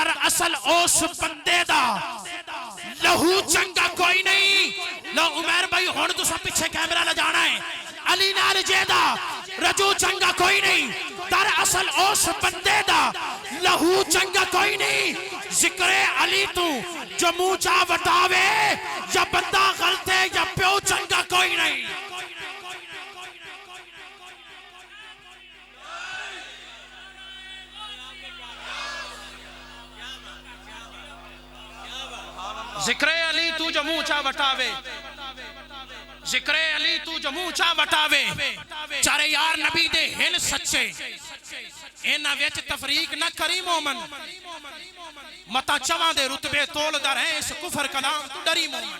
در اصل اس بندے دا لہو چنگا کوئی نہیں. لو عمیر بھائی ہون تو سب پیچھے کیمرہ لے جانا ہے. علی نال جیدہ رجو چنگا کوئی نہیں. در اصل اس بندے دا لہو چنگا کوئی نہیں. ذکر علی تو جو منہ چاہ وٹاوے یا بندہ غلط ہے یا پیو چنگا کوئی نہیں. ذکر علی تو جو منہ چاہ وٹاوے ذکر علی تو جو منہ چاہ وٹاوے چارے یار نبی دے ہن سچے اینا ویچ تفریق نہ کری مومن متا چواں دے رتبے تول در ہیں اس کفر کلام تو ڈری مومن.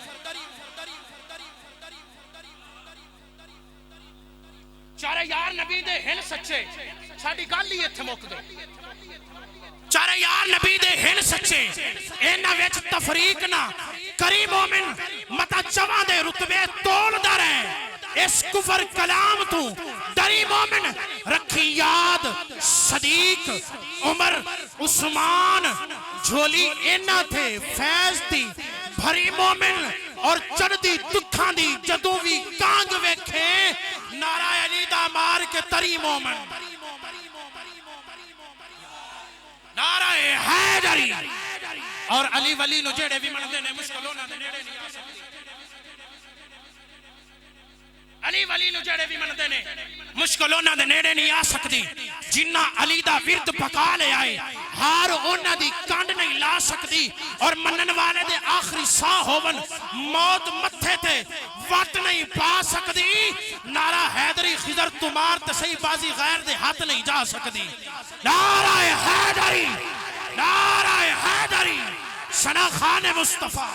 چارے یار نبی دے ہن سچے ساڑی گالی اتھے موک دے. چارے یار نبی دے ہن سچے اینا ویچ تفریق نہ کری مومن متا چواں دے رتبے تول در ہیں اس کفر کلام تو ڈری مومن. رکھی یاد صدیق عمر عثمان جھولی اینا تھے فیض دی بھری مومن اور چڑھ دی دکھاں دی جدوں بھی کانگ ویکھے نعرہ علی دا مار کے تری مومن. نعرہ حیدری اور علی ولی نو جیڑے بھی مندے نے مشکلوں نہ دے نیڑے نہیں آ سکتی. علی ولی نو جیڑے بھی مندے نے مشکلوں نہ دے نیڑے نہیں آ سکتی. جنہ علی دا ورد پکا لے آئے ہار اونا دی کانڈ نہیں لا سکتی اور منن والے دے آخری ساہ ہوون موت متھے تے وٹ نہیں پا سکتی. نعرہ حیدری خضر تمار تسہی بازی غیر دے ہاتھ نہیں جا سکتی. نعرہ حیدری نعرہ حیدری ثنا خان مصطفیٰ.